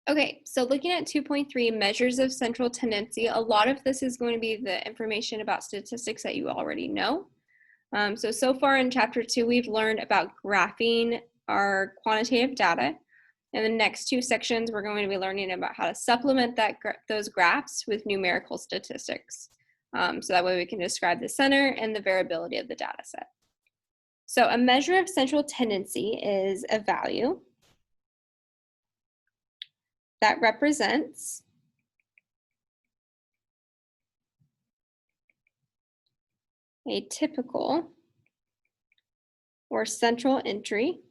Okay, so looking at 2.3, measures of central tendency, a lot of this is going to be the information about statistics that you already know. So far in chapter 2, we've learned about graphing our quantitative data. In the next 2 sections, we're going to be learning about how to supplement those graphs with numerical statistics. So that way we can describe the center and the variability of the data set. So a measure of central tendency is a value that represents a typical or central entry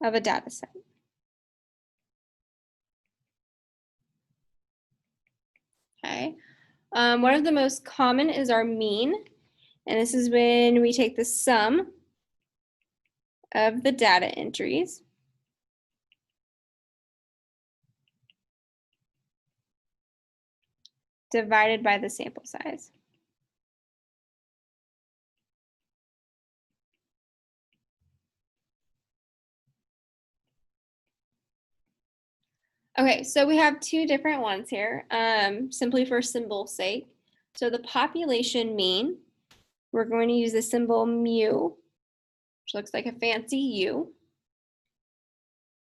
of a data set. Okay. One of the most common is our mean, and this is when we take the sum of the data entries divided by the sample size. Okay, so we have 2 different ones here, simply for symbol's sake. So the population mean, we're going to use the symbol mu, which looks like a fancy U,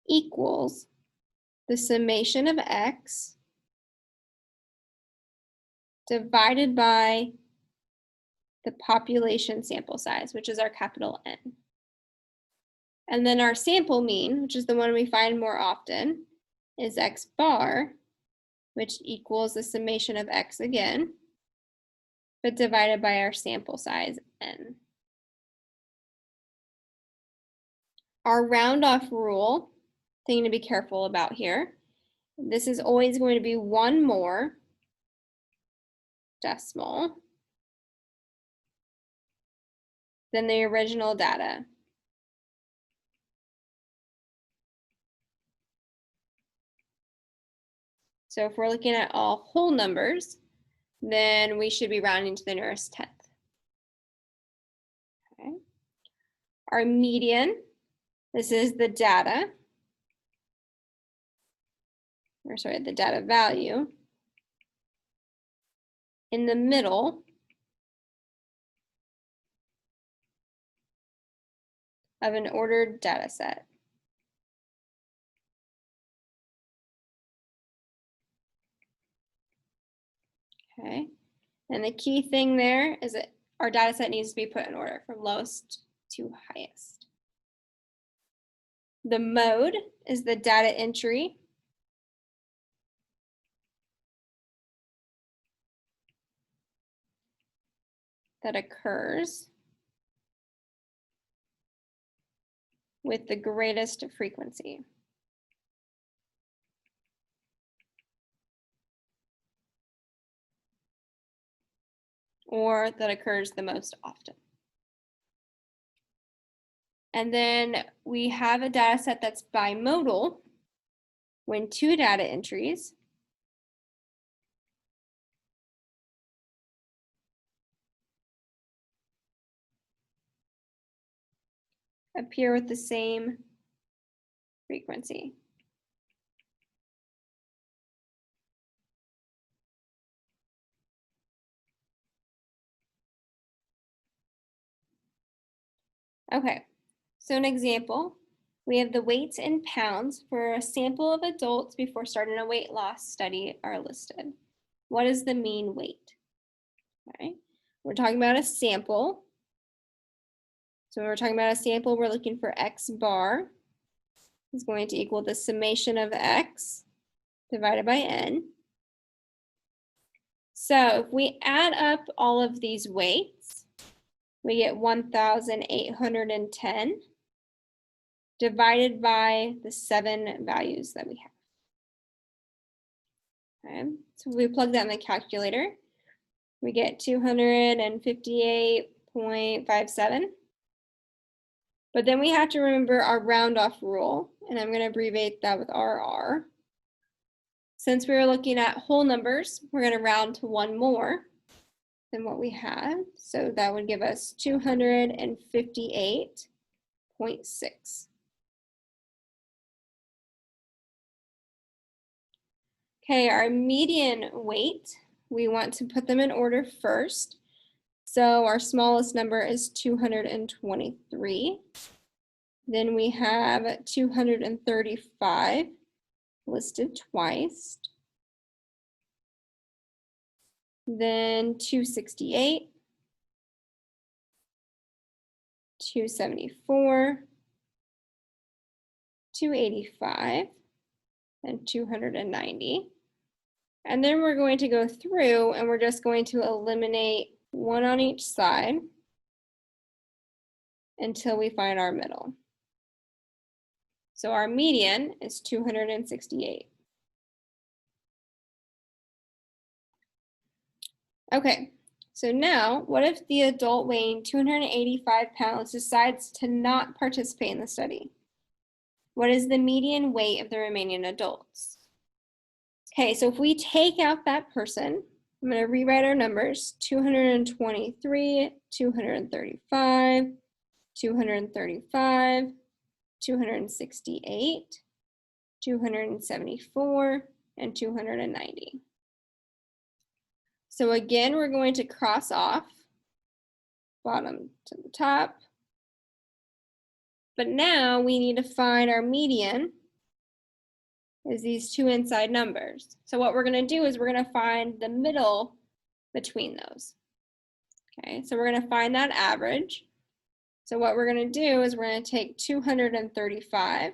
equals the summation of x divided by the population sample size, which is our capital N. And then our sample mean, which is the one we find more often, is x bar, which equals the summation of x again, but divided by our sample size, N. Our round off rule, thing to be careful about here, this is always going to be 1 more decimal than the original data. So if we're looking at all whole numbers, then we should be rounding to the nearest 10th. Okay. Our median, this is the data, or sorry, the data value in the middle of an ordered data set. Okay, and the key thing there is that our data set needs to be put in order from lowest to highest. The mode is the data entry. That occurs with the greatest frequency. Or that occurs the most often. And then we have a data set that's bimodal when 2 data entries appear with the same frequency. Okay, so an example, we have the weights in pounds for a sample of adults before starting a weight loss study are listed. What is the mean weight? Okay, we're talking about a sample. So when we're talking about a sample, we're looking for x bar is going to equal the summation of x divided by n. So if we add up all of these weights, we get 1,810 divided by the 7 values that we have. Okay, so if we plug that in the calculator, we get 258.57. But then we have to remember our round off rule, and I'm going to abbreviate that with RR. Since we were looking at whole numbers, we're going to round to 1 more than what we had. So that would give us 258.57. 2.6. Okay, our median weight, we want to put them in order first. So our smallest number is 223. Then we have 235 listed twice. Then 268, 274, 285, and 290. And then we're going to go through and we're just going to eliminate one on each side until we find our middle. So our median is 268. Okay, so now what if the adult weighing 285 pounds decides to not participate in the study? What is the median weight of the remaining adults? Okay, so if we take out that person, I'm going to rewrite our numbers: 223, 235, 235, 268, 274, and 290. So again, we're going to cross off bottom to the top. But now we need to find our median, is these two inside numbers. So what we're going to do is we're going to find the middle between those. Okay, so we're going to find that average. So what we're going to do is we're going to take 235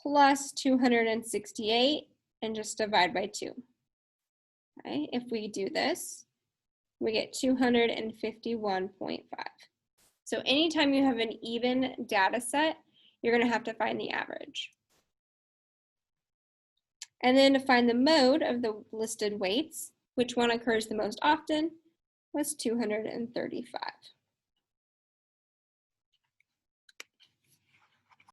plus 268 and just divide by 2. Okay, if we do this, we get 251.5. So anytime you have an even data set, you're going to have to find the average. And then to find the mode of the listed weights, which one occurs the most often, was 235.